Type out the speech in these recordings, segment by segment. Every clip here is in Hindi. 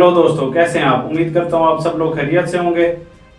हेलो दोस्तों, कैसे हैं आप। उम्मीद करता हूँ आप सब लोग खैरियत से होंगे।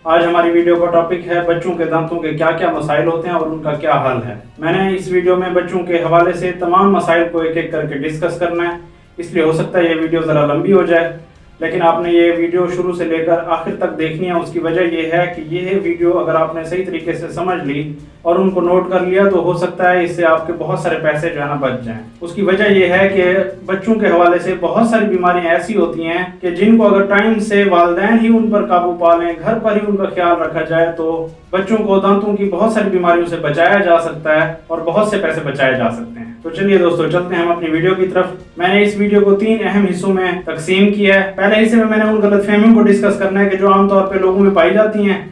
आज हमारी वीडियो का टॉपिक है बच्चों के दांतों के क्या क्या मसाइल होते हैं और उनका क्या हल है। मैंने इस वीडियो में बच्चों के हवाले से तमाम मसाइल को एक एक करके डिस्कस करना है, इसलिए हो सकता है ये वीडियो ज़रा लंबी हो जाए, लेकिन आपने ये वीडियो शुरू से लेकर आखिर तक देखनी है। उसकी वजह ये है कि ये वीडियो अगर आपने सही तरीके से समझ ली और उनको नोट कर लिया तो हो सकता है इससे आपके बहुत सारे पैसे जो है ना बच जाएं। उसकी वजह ये है कि बच्चों के हवाले से बहुत सारी बीमारियां ऐसी होती हैं कि जिनको अगर टाइम से वालिदैन ही उन पर काबू पा लें, घर पर ही उनका ख्याल रखा जाए तो बच्चों को दांतों की बहुत सारी बीमारियों से बचाया जा सकता है और बहुत से पैसे बचाए जा सकते हैं। तो चलिए दोस्तों, चलते हैं हम अपनी वीडियो की तरफ। मैंने इस वीडियो को 3 अहम हिस्सों में तकसीम किया है। पहले हिस्से में मैंने उन गलतफहमियों को डिस्कस करना है कि जो आमतौर पे लोगों में पाई जाती हैं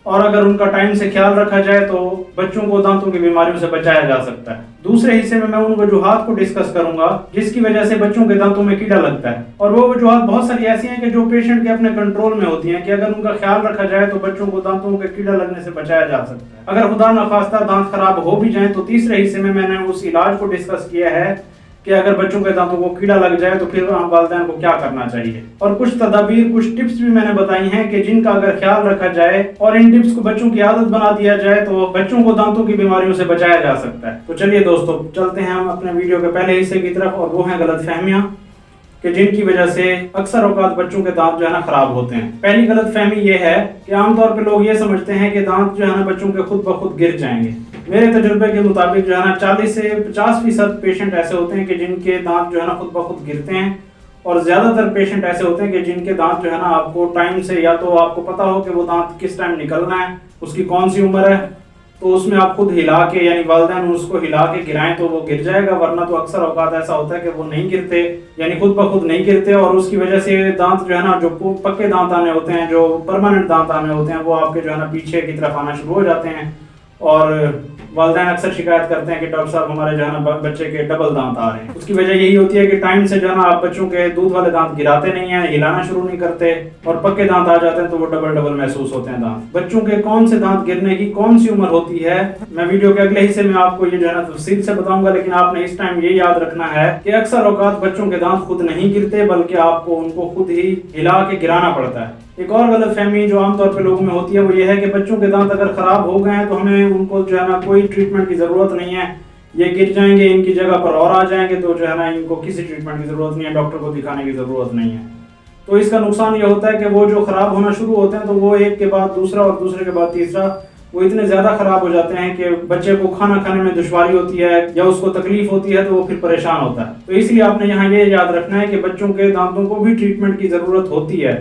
और अगर उनका टाइम से ख्याल रखा जाए तो बच्चों को दांतों की बीमारियों से बचाया जा सकता है। दूसरे हिस्से में मैं उन वजूहात को डिस्कस करूंगा जिसकी वजह से बच्चों के दांतों में कीड़ा लगता है, और वो वजूहात बहुत सारी ऐसी हैं कि जो पेशेंट के अपने कंट्रोल में होती हैं कि अगर उनका ख्याल रखा जाए तो बच्चों को दांतों के कीड़ा लगने से बचाया जा सकता है। अगर खुदा न खास्ता दांत खराब हो भी जाए तो तीसरे हिस्से में मैंने उस इलाज को डिस्कस किया है कि अगर बच्चों के दांतों को कीड़ा लग जाए तो फिर वालिदैन को क्या करना चाहिए, और कुछ तदाबीर, कुछ टिप्स भी मैंने बताई हैं कि जिनका अगर ख्याल रखा जाए और इन टिप्स को बच्चों की आदत बना दिया जाए तो बच्चों को दांतों की बीमारियों से बचाया जा सकता है। तो चलिए दोस्तों, चलते हैं हम अपने वीडियो के पहले हिस्से की तरफ, और वो है गलतफहमियां कि जिनकी वजह से अक्सर औकात बच्चों के दांत जो है ना खराब होते हैं। पहली गलतफहमी ये है कि आमतौर पर लोग ये समझते हैं कि दांत जो है ना बच्चों के खुद ब खुद गिर जाएंगे। मेरे तजुर्बे के मुताबिक जो है ना 40 से 50% पेशेंट ऐसे होते हैं कि जिनके दांत जो है ना खुद ब खुद गिरते हैं, और ज्यादातर पेशेंट ऐसे होते हैं कि जिनके दांत जो है ना आपको टाइम से, या तो आपको पता हो कि वो दांत किस टाइम निकलना है, उसकी कौन सी उम्र है, तो उसमें आप खुद हिला के, यानी वालिदैन उसको हिला के गिराएं तो वो गिर जाएगा, वरना तो अक्सर औकात ऐसा होता है कि वो नहीं गिरते, यानी खुद ब खुद नहीं गिरते, और उसकी वजह से दांत जो है ना, जो पक्के दांत आने होते हैं, जो परमानेंट दांत आने होते हैं, वो आपके जो है ना पीछे की तरफ आना शुरू हो जाते हैं। और वालिदैन अक्सर शिकायत करते हैं कि डॉक्टर साहब हमारे जो है ना बच्चे के डबल दांत आ रहे हैं। उसकी वजह यही होती है कि टाइम से जो है ना आप बच्चों के दूध वाले दांत गिराते नहीं हैं, हिलाना शुरू नहीं करते, और पक्के दांत आ जाते हैं तो वो डबल डबल महसूस होते हैं दांत। बच्चों के कौन से दांत गिरने की कौन सी उम्र होती है, मैं वीडियो के अगले हिस्से में आपको ये जो है ना तफसील से बताऊंगा, लेकिन आपने इस टाइम ये याद रखना है कि अक्सर औकात बच्चों के दांत खुद नहीं गिरते, बल्कि आपको उनको खुद ही हिला के गिराना पड़ता है। एक और गलतफहमी जो आमतौर पे लोगों में होती है वो ये है कि बच्चों के दांत अगर खराब हो गए हैं तो हमें उनको जो है ना कोई ट्रीटमेंट की जरूरत नहीं है, ये गिर जाएंगे, इनकी जगह पर और आ जाएंगे, तो जो है ना इनको किसी ट्रीटमेंट की जरूरत नहीं है, डॉक्टर को दिखाने की जरूरत नहीं है। तो इसका नुकसान ये होता है कि वो जो खराब होना शुरू होते हैं तो वो एक के बाद दूसरा और दूसरे के बाद तीसरा वो इतने ज्यादा खराब हो जाते हैं कि बच्चे को खाना खाने में दुश्वारी होती है या उसको तकलीफ होती है तो वो फिर परेशान होता है। तो इसलिए आपने यहाँ ये याद रखना है कि बच्चों के दांतों को भी ट्रीटमेंट की जरूरत होती है,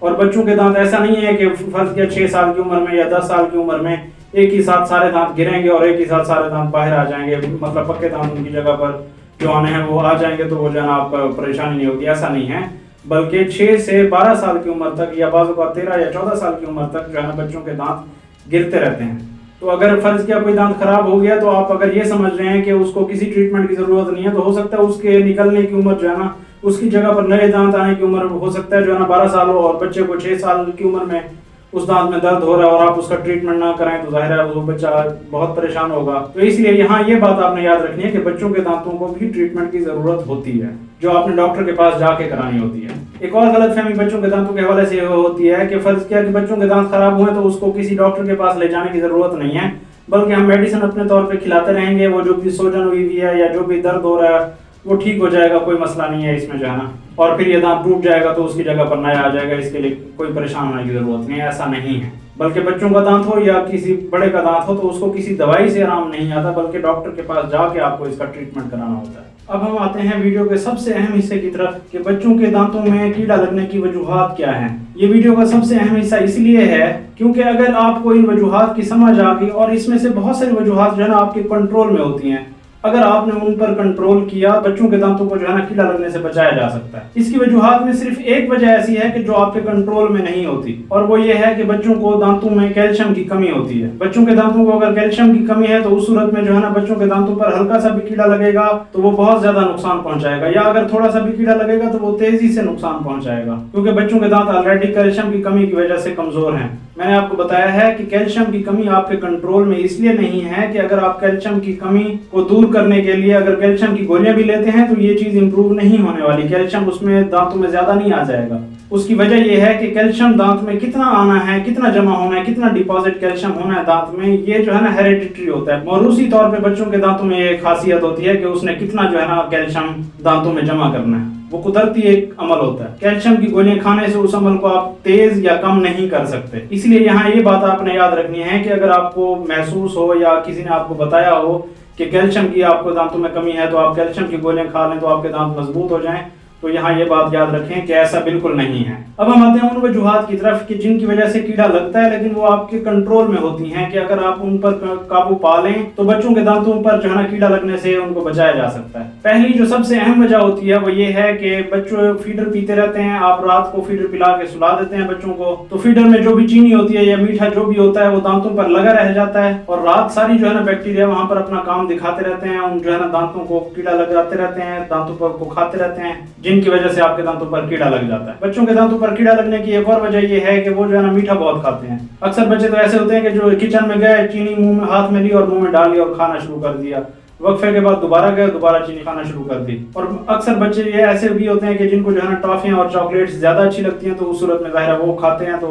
और बच्चों के दांत ऐसा नहीं है कि फर्ज किया 6 साल की उम्र में या 10 साल की उम्र में एक ही साथ सारे दांत गिरेंगे और एक ही साथ सारे दांत बाहर आ जाएंगे, मतलब पक्के दांत उनकी जगह पर जो आने हैं वो आ जाएंगे, तो वो जो है ना आपको परेशानी नहीं होगी। ऐसा नहीं है, बल्कि 6 से 12 साल की उम्र तक या बाज़ औक़ात 13 या 14 साल की उम्र तक जो है ना बच्चों के दांत गिरते रहते हैं। तो अगर फर्ज किया कोई दांत खराब हो गया तो आप अगर ये समझ रहे हैं कि उसको किसी ट्रीटमेंट की जरूरत नहीं है, तो हो सकता है उसके निकलने की उम्र जो है ना, उसकी जगह पर नए दांत आने की उम्र हो सकता है जो है ना 12 साल हो, और बच्चे को 6 साल की उम्र में उस दांत में दर्द हो रहा है और आप उसका ट्रीटमेंट ना कराएं तो जाहिर है वो बच्चा बहुत परेशान होगा। तो इसलिए यहाँ ये बात आपने याद रखनी है कि बच्चों के दांतों को भी ट्रीटमेंट की जरूरत होती है, जो आपने डॉक्टर के पास जाके करानी होती है। एक और गलतफहमी बच्चों के दांतों के हवाले से होती है कि फर्ज किया कि बच्चों के दांत खराब हुए तो उसको किसी डॉक्टर के पास ले जाने की जरूरत नहीं है, बल्कि हम मेडिसिन अपने तौर पे खिलाते रहेंगे, वो जो भी सूजन हुई है या जो भी दर्द हो रहा है वो ठीक हो जाएगा, कोई मसला नहीं है इसमें जो है ना, और फिर ये दांत टूट जाएगा तो उसकी जगह पर नया आ जाएगा, इसके लिए कोई परेशान होने की जरूरत नहीं है। ऐसा नहीं है, बल्कि बच्चों का दांत हो या किसी बड़े का दांत हो तो उसको किसी दवाई से आराम नहीं आता, बल्कि डॉक्टर के पास जाके आपको इसका ट्रीटमेंट कराना होता है। अब हम आते हैं वीडियो के सबसे अहम हिस्से की तरफ कि बच्चों के दांतों में कीड़ा लगने की वजूहात क्या हैं। ये वीडियो का सबसे अहम हिस्सा इसलिए है क्योंकि अगर आपको इन वजूहात की समझ आ गई, और इसमें से बहुत सारी वजूहात जो है ना आपके कंट्रोल में होती हैं, अगर आपने उन पर कंट्रोल किया बच्चों के दांतों को जो है ना कीड़ा लगने से बचाया जा सकता है। इसकी वजूहात में सिर्फ एक वजह ऐसी है कि जो आपके कंट्रोल में नहीं होती, और वो ये है कि बच्चों को दांतों में कैल्शियम की कमी होती है। बच्चों के दांतों को अगर कैल्शियम की कमी है तो उस सूरत में जो है ना बच्चों के दांतों पर हल्का सा भी कीड़ा लगेगा तो वो बहुत ज्यादा नुकसान पहुंचाएगा, या अगर थोड़ा सा भी कीड़ा लगेगा तो वो तेजी से नुकसान पहुंचाएगा, क्योंकि बच्चों के दांत ऑलरेडी कैल्शियम की कमी की वजह से कमजोर हैं। मैंने आपको बताया है कि कैल्शियम की कमी आपके कंट्रोल में इसलिए नहीं है कि अगर आप कैल्शियम की कमी को दूर करने के लिए अगर कैल्शियम की गोलियां भी लेते हैं तो ये चीज इंप्रूव नहीं होने वाली, कैल्शियम उसमें दांतों में ज्यादा नहीं आ जाएगा। उसकी वजह यह है कि कैल्शियम दांत में कितना आना है, कितना जमा होना है, कितना डिपॉजिट कैल्शियम होना है दांत में, ये जो है ना हेरेडिटरी होता है। मौरूसी तौर पे बच्चों के दांतों में ये खासियत होती है कि उसने कितना जो है ना कैल्शियम दांतों में जमा करना है। वो कुदरती एक अमल होता है। कैल्शियम की गोलियां खाने से उस अमल को आप तेज या कम नहीं कर सकते। इसलिए यहाँ ये बात आपने याद रखनी है कि अगर आपको महसूस हो या किसी ने आपको बताया हो कि कैल्शियम की आपको दांतों में कमी है तो आप कैल्शियम की गोलियां खा लें तो आपके दांत मजबूत हो जाएं, तो यहाँ ये बात याद रखें कि ऐसा बिल्कुल नहीं है। अब हम आते हैं उन वजूहात की तरफ कि जिनकी वजह से कीड़ा लगता है लेकिन वो आपके कंट्रोल में होती हैं कि अगर आप उन पर काबू पा लें तो बच्चों के दांतों पर जो है ना कीड़ा लगने से उनको बचाया जा सकता है। पहली जो सबसे अहम वजह होती है वो ये है कि बच्चों फीडर पीते रहते हैं, आप रात को फीडर पिला के सुला देते हैं बच्चों को, तो फीडर में जो भी चीनी होती है या मीठा जो भी होता है वो दांतों पर लगा रह जाता है और रात सारी जो है ना बैक्टीरिया वहां पर अपना काम दिखाते रहते हैं, उन जो है ना दांतों को कीड़ा लगाते रहते हैं, दांतों पर को खाते रहते हैं, जिनकी वजह से आपके दांतों पर कीड़ा लग जाता है। बच्चों के दांतों पर कीड़ा लगने की एक और वजह यह है कि वो जो है ना मीठा बहुत खाते हैं। अक्सर बच्चे तो ऐसे होते हैं कि जो किचन में गए, चीनी मुंह में हाथ में ली और मुंह में डाल लिया और खाना शुरू कर दिया, वक्फे के बाद दोबारा गए, दोबारा चीनी खाना शुरू कर दी। और अक्सर बच्चे ये ऐसे भी होते हैं कि जिनको जो है ना टॉफियां और चॉकलेट्स ज्यादा अच्छी लगती हैं, तो उस सूरत में जाहिर है वो खाते हैं, तो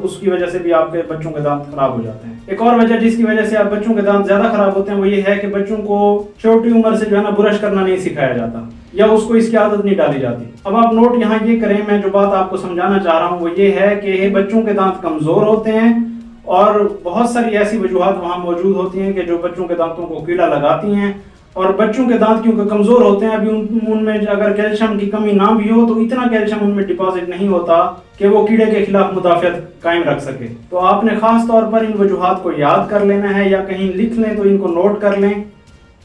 उसकी वजह से भी आपके बच्चों के दांत खराब हो जाते हैं। एक और वजह जिसकी वजह से आप बच्चों के दांत ज्यादा खराब होते हैं वो ये है कि बच्चों को छोटी उम्र से जो है ना ब्रश करना नहीं सिखाया जाता या उसको इसकी आदत नहीं डाली जाती। अब आप नोट यहाँ ये करें, मैं जो बात आपको समझाना चाह रहा हूँ वो ये है कि बच्चों के दांत कमजोर होते हैं और बहुत सारी ऐसी वजूहात वहाँ मौजूद होती हैं कि जो बच्चों के दांतों को कीड़ा लगाती हैं। और बच्चों के दांत क्योंकि कमजोर होते हैं, अभी उनमें अगर कैल्शियम की कमी ना भी हो तो इतना कैल्शियम उनमें डिपॉजिट नहीं होता कि वो कीड़े के खिलाफ मुदाफियत कायम रख सके। तो आपने खास तौर पर इन वजूहात को याद कर लेना है या कहीं लिख लें तो इनको नोट कर लें।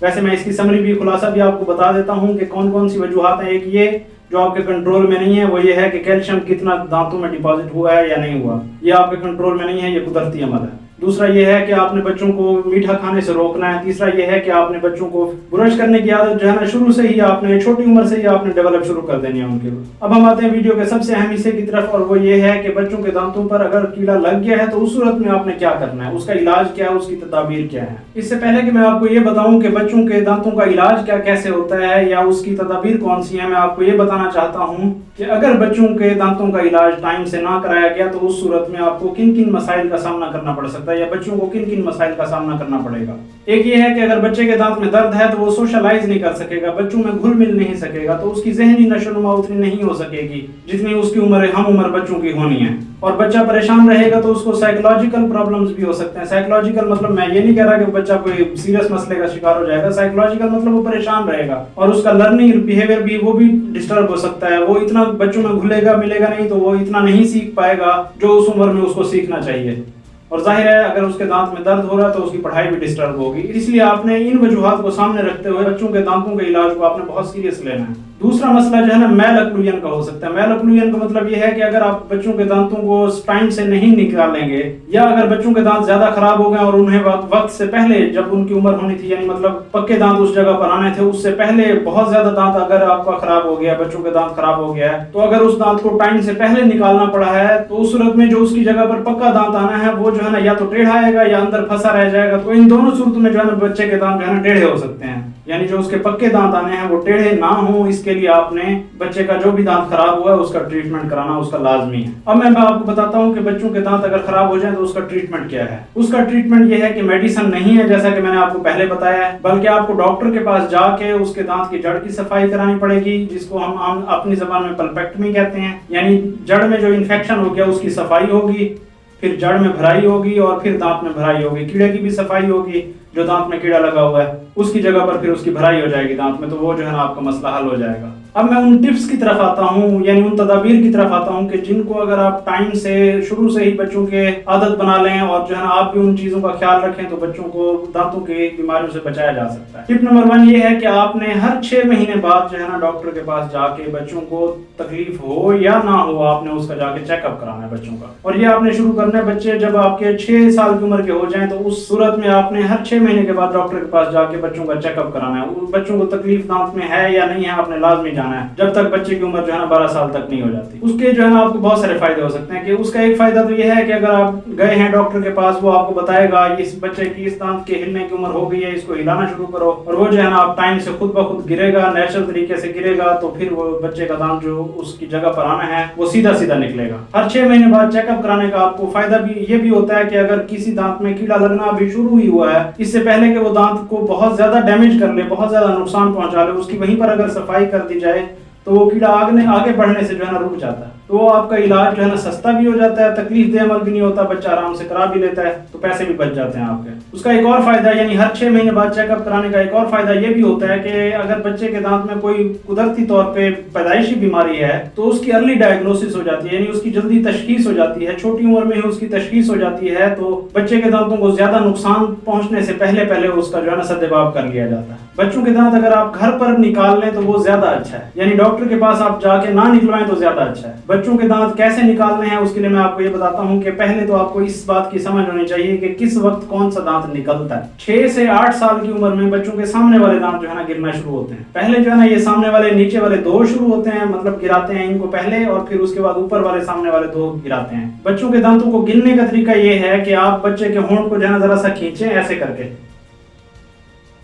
वैसे मैं इसकी समरी भी खुलासा भी आपको बता देता हूँ कि कौन कौन सी वजूहात हैं। एक ये जो आपके कंट्रोल में नहीं है वो ये है कि कैल्शियम कितना दांतों में डिपॉजिट हुआ है या नहीं हुआ, ये आपके कंट्रोल में नहीं है, ये कुदरती अमल है। दूसरा ये है कि आपने बच्चों को मीठा खाने से रोकना है। तीसरा ये है कि आपने बच्चों को ब्रश करने की आदत जो है ना शुरू से ही आपने छोटी उम्र से ही आपने डेवलप शुरू कर देनी है उनके। अब हम आते हैं वीडियो के सबसे अहम हिस्से की तरफ और वो ये है कि बच्चों के दांतों पर अगर कीड़ा लग गया है तो उस सूरत में आपने क्या करना है, उसका इलाज क्या है, उसकी तदाबीर क्या है। इससे पहले कि मैं आपको ये बताऊं कि बच्चों के दांतों का इलाज क्या कैसे होता है या उसकी तदाबीर कौन सी है, मैं आपको ये बताना चाहता हूँ कि अगर बच्चों के दांतों का इलाज टाइम से ना कराया गया तो उस सूरत में आपको किन किन मसाइल का सामना करना पड़ सकता है या बच्चों को किन किन मसाइल का सामना करना पड़ेगा। एक ये है कि अगर बच्चे के दांत में दर्द है तो वो सोशलाइज नहीं कर सकेगा, बच्चों में घुल मिल नहीं सकेगा, तो उसकी जहनी नशोनुमा उतनी नहीं हो सकेगी जितनी उसकी उम्र हम उम्र बच्चों की होनी है। और बच्चा परेशान रहेगा तो उसको साइकोलॉजिकल प्रॉब्लम्स भी हो सकते हैं। साइकोलॉजिकल मतलब मैं ये नहीं कह रहा कि बच्चा कोई सीरियस मसले का शिकार हो जाएगा, साइकोलॉजिकल मतलब वो परेशान रहेगा और उसका लर्निंग बिहेवियर भी वो भी डिस्टर्ब हो सकता है। वो इतना बच्चों में घुलेगा मिलेगा नहीं तो वो इतना नहीं सीख पाएगा जो उस उम्र में उसको सीखना चाहिए। और जाहिर है अगर उसके दांत में दर्द हो रहा है तो उसकी पढ़ाई भी डिस्टर्ब होगी। इसलिए आपने इन वजूहात को सामने रखते हुए बच्चों के दांतों के इलाज को आपने बहुत सीरियस लेना है। दूसरा मसला जो है ना मैल अक्लूजन का हो सकता है। मैल अक्लूजन का मतलब ये है कि अगर आप बच्चों के दांतों को टाइम से नहीं निकालेंगे या अगर बच्चों के दांत ज्यादा खराब हो गए और उन्हें वक्त से पहले जब उनकी उम्र होनी थी यानी मतलब पक्के दांत उस जगह पर आने थे उससे पहले बहुत ज्यादा दांत अगर आपका खराब हो गया, बच्चों के दांत खराब हो गया है, तो अगर उस दांत को टाइम से पहले निकालना पड़ा है तो उस सूरत में जो उसकी जगह पर पक्का दांत आना है वो जो है ना या तो टेढ़ा आएगा या अंदर फंसा रह जाएगा। तो इन दोनों सूरतों में जो है ना बच्चे के दांत जो है ना टेढ़े हो सकते हैं, यानी जो उसके पक्के दांत आने हैं वो टेढ़े ना हो। इसके लिए आपने बच्चे का जो भी दांत खराब हुआ है उसका ट्रीटमेंट कराना उसका लाजमी है। अब मैं आपको बताता हूँ कि बच्चों के दांत अगर खराब हो जाए तो उसका ट्रीटमेंट क्या है। उसका ट्रीटमेंट ये है कि मेडिसिन नहीं है जैसा कि मैंने आपको पहले बताया है, बल्कि आपको डॉक्टर के पास जाके उसके दांत की जड़ की सफाई करानी पड़ेगी, जिसको हम अपनी जबान में पल्पेक्टमी कहते हैं। यानी जड़ में जो इन्फेक्शन हो गया उसकी सफाई होगी, फिर जड़ में भराई होगी और फिर दांत में भराई होगी। कीड़े की भी सफाई होगी, जो दांत में कीड़ा लगा हुआ है उसकी जगह पर फिर उसकी भराई हो जाएगी दांत में, तो वो जो है ना आपका मसला हल हो जाएगा। अब मैं उन टिप्स की तरफ आता हूँ यानी उन तदाबीर की तरफ आता हूँ कि जिनको अगर आप टाइम से शुरू से ही बच्चों के आदत बना लें और जो है ना आप भी उन चीजों का ख्याल रखें तो बच्चों को दांतों की बीमारियों से बचाया जा सकता है। टिप नंबर 1 ये है कि आपने हर 6 महीने बाद जो है ना डॉक्टर के पास जाके बच्चों को तकलीफ हो या ना हो आपने उसका जाके चेकअप कराना है बच्चों का। और ये आपने शुरू करना है बच्चे जब आपके 6 साल की उम्र के हो जाएं तो उस सूरत में आपने हर 6 महीने के बाद डॉक्टर के पास जाके बच्चों का चेकअप कराना है। बच्चों को तकलीफ दांत में है या नहीं है आपने लाजमी जांच जाना है जब तक बच्चे की उम्र जो है ना 12 साल तक नहीं हो जाती। उसके जो है ना आपको बहुत सारे फायदे हो सकते हैं। कि उसका एक फायदा तो यह है कि अगर आप गए हैं डॉक्टर के पास, वो आपको बताएगा इस बच्चे की इस दांत के हिलने की उम्र हो गई है, इसको हिलाना शुरू करो, और वो जो है ना आप टाइम से खुद ब खुद गिरेगा, नेचुरल तरीके से गिरेगा, तो फिर वो बच्चे का दांत जो उसकी जगह पर आना है वो सीधा सीधा निकलेगा। हर 6 महीने बाद चेकअप कराने का आपको फायदा भी ये भी होता है कि अगर किसी दांत में कीड़ा लगना अभी शुरू ही हुआ है, इससे पहले कि वो दांत को बहुत ज्यादा डैमेज कर ले, बहुत ज्यादा नुकसान पहुंचा ले, उसकी वहीं पर अगर सफाई कर दी जाए तो वो कीड़ा आगे बढ़ने से जो है ना रुक जाता है। तो वो आपका इलाज जो है ना सस्ता भी हो जाता है, तकलीफ दे अमल भी नहीं होता, बच्चा आराम से करा भी लेता है, तो पैसे भी बच जाते हैं आपके। उसका एक और फायदा, यानी हर 6 महीने बाद चेकअप कराने का एक और फायदा ये भी होता है कि अगर बच्चे के दांत में कोई कुदरती तौर पे पैदाइशी बीमारी है तो उसकी अर्ली डायग्नोसिस हो जाती है, यानी उसकी जल्दी तशखीस हो जाती है, छोटी उम्र में ही उसकी तशखीस हो जाती है, तो बच्चे के दांतों को ज्यादा नुकसान पहुंचने से पहले उसका जो है ना सद्देबाब कर लिया जाता है। बच्चों के दांत अगर आप घर पर निकाल लें तो वो ज्यादा अच्छा है, यानी डॉक्टर के पास आप जाके ना निकलवाएं तो ज्यादा अच्छा है। बच्चों के दांत कैसे निकालने हैं उसके लिए मैं आपको ये बताता हूँ कि पहले तो आपको इस बात की समझ होनी चाहिए कि किस वक्त कौन सा दांत निकलता है। 6 से 8 साल की उम्र में बच्चों के सामने वाले दांत जो है ना गिरना शुरू होते हैं। पहले जो है ना ये सामने वाले नीचे वाले 2 शुरू होते हैं, मतलब गिराते हैं इनको पहले, और फिर उसके बाद ऊपर वाले सामने वाले 2 गिराते हैं। बच्चों के दांतों को गिनने का तरीका ये है कि आप बच्चे के होंठ को जो है ना जरा सा खींचे ऐसे करके,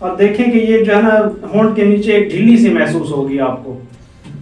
और देखें कि ये जो है ना होंठ के नीचे एक ढीली सी महसूस होगी आपको,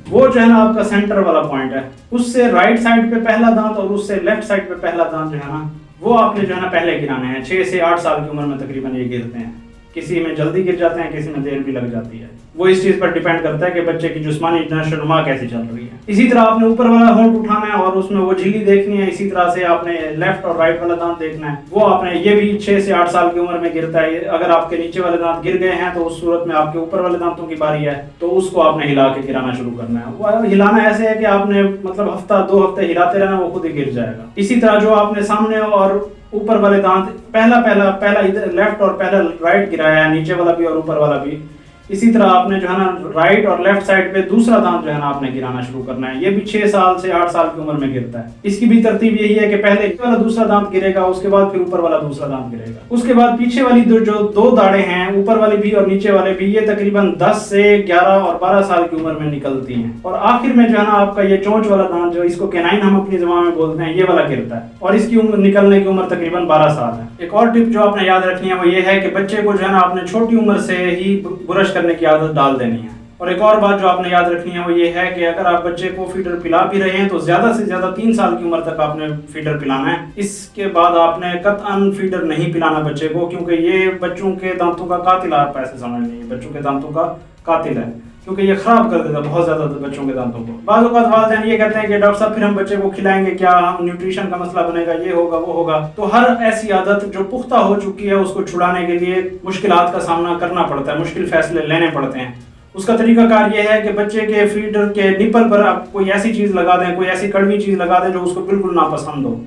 वो जो है ना आपका सेंटर वाला पॉइंट है। उससे राइट साइड पे पहला दांत और उससे लेफ्ट साइड पे पहला दांत जो है ना वो आपने जो है ना पहले गिराने हैं। 6 से 8 साल की उम्र में तकरीबन ये गिरते हैं, किसी में जल्दी गिर जाते हैं, किसी में देर भी लग जाती है। वो इस चीज पर डिपेंड करता है कि बच्चे की जिस्मानी नशोनुमा कैसी चल रही है। इसी तरह आपने ऊपर वाला होंठ उठाना है और उसमें वो झिल्ली देखनी है। इसी तरह से आपने लेफ्ट और राइट वाला दांत देखना है, वो आपने, ये भी 6 से 8 साल की उम्र में गिरता है। अगर आपके नीचे वाले दांत गिर गए हैं तो उस सूरत में आपके ऊपर वाले दांतों की बारी है, तो उसको आपने हिला के गिराना शुरू करना है। वो हिलाना ऐसे है कि आपने मतलब हफ्ता 2 हफ्ते हिलाते रहना, वो खुद ही गिर जाएगा। इसी तरह जो आपने सामने और ऊपर वाले दांत पहला इधर लेफ्ट और पहला राइट गिराया है, नीचे वाला भी और ऊपर वाला भी, इसी तरह आपने जो है ना राइट और लेफ्ट साइड पे दूसरा दांत जो है ना आपने गिराना शुरू करना है। ये भी 6 साल से 8 साल की उम्र में गिरता है। इसकी भी तरतीब यही है कि पहले वाला दूसरा दांत गिरेगा, उसके बाद फिर ऊपर वाला दूसरा दांत गिरेगा, उसके बाद पीछे वाली जो 2 दाढ़ें हैं, ऊपर वाली भी और नीचे वाले भी, ये तकरीबन 10 से 11 और 12 साल की उम्र में निकलती हैं। और आखिर में जो है ना आपका ये चोंच वाला दांत, जो इसको कैनाइन हम अपनी ज़बान में बोलते हैं, ये वाला गिरता है, और इसकी उम्र निकलने की उम्र तकरीबन 12 साल है। एक और टिप जो आपने याद रखनी है वो ये है कि बच्चे को जो है ना आपने छोटी उम्र से ही ब्रश करने की आदत डाल देनी है। और एक और बात जो आपने याद रखनी है वो ये है कि अगर आप बच्चे को फीडर पिला भी रहे हैं तो ज्यादा से ज्यादा 3 साल की उम्र तक आपने फीडर पिलाना है। इसके बाद आपने कतअन फीडर नहीं पिलाना बच्चे को, क्योंकि ये बच्चों के दांतों का कातिल, आप ऐसे समझ लीजिए, बच्चों के दांतों का कातिल है, क्योंकि ये खराब कर देता बहुत ज्यादा बच्चों के दांतों को। बाज़ औक़ात वालिदैन ये कहते हैं कि डॉक्टर साहब फिर हम बच्चे को खिलाएंगे क्या, न्यूट्रिशन का मसला बनेगा, ये होगा वो होगा। तो हर ऐसी आदत जो पुख्ता हो चुकी है उसको छुड़ाने के लिए मुश्किलात का सामना करना पड़ता है, मुश्किल फैसले लेने पड़ते हैं। उसका तरीकाकार यह है कि बच्चे के फीडर के निपल पर आप कोई ऐसी चीज लगा दें, कोई ऐसी कड़वी चीज लगा दें जो उसको बिल्कुल नापसंद हो।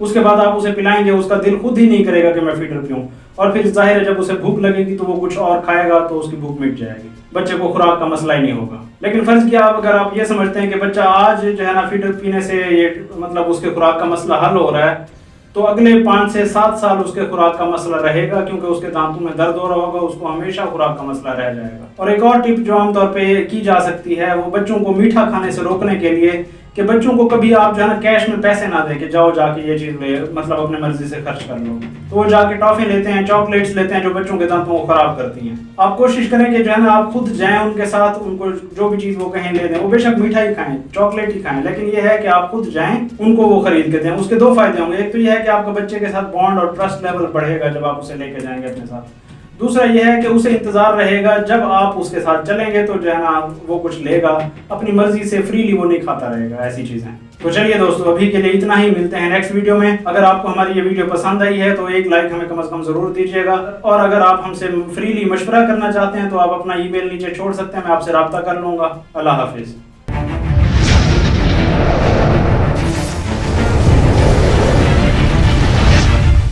उसके बाद आप उसे पिलाएंगे, उसका दिल खुद ही नहीं करेगा कि मैं फीडर पीऊं, और फिर जाहिर है जब उसे भूख लगेगी तो वो कुछ और खाएगा तो उसकी भूख मिट जाएगी, बच्चे को खुराक का मसला ही नहीं होगा। लेकिन फर्ज किया अगर आप ये समझते हैं कि बच्चा आज जो है ना फीडर पीने से ये मतलब उसके खुराक का मसला हल हो रहा है, तो अगले 5 से 7 साल उसके खुराक का मसला रहेगा, क्योंकि उसके दांतों में दर्द हो रहा होगा, उसको हमेशा खुराक का मसला रह जाएगा। और एक और टिप जो आमतौर पे की जा सकती है वो बच्चों को मीठा खाने से रोकने के लिए, कि बच्चों को कभी आप जो है ना कैश में पैसे ना दें कि जाओ जाके ये चीज़ ले, मतलब अपने मर्जी से खर्च कर लो। तो वो जाके टॉफी लेते हैं, चॉकलेट्स लेते हैं जो बच्चों के दांतों को खराब करती हैं। आप कोशिश करें कि जो है ना आप खुद जाएं उनके साथ, उनको जो भी चीज़ वो कहें ले दें। वो बेशक मीठा ही खाएं, चॉकलेट ही खाएं, लेकिन ये है कि आप खुद जाएं उनको वो खरीद के दें। उसके 2 फायदे होंगे, एक तो ये है कि आपका बच्चे के साथ बॉन्ड और ट्रस्ट लेवल बढ़ेगा जब आप उसे लेके जाएंगे अपने साथ। दूसरा यह है कि उसे इंतजार रहेगा जब आप उसके साथ चलेंगे तो जो है ना वो कुछ लेगा, अपनी मर्जी से फ्रीली वो नहीं खाता रहेगा, ऐसी चीजें। तो चलिए दोस्तों, अभी के लिए इतना ही, मिलते हैं नेक्स्ट वीडियो में। अगर आपको हमारी ये वीडियो पसंद आई है तो एक लाइक हमें कम से कम जरूर दीजिएगा, और अगर आप हमसे फ्रीली मशवरा करना चाहते हैं तो आप अपना ईमेल नीचे छोड़ सकते हैं, मैं आपसे राब्ता कर लूंगा। अल्लाह हाफिज।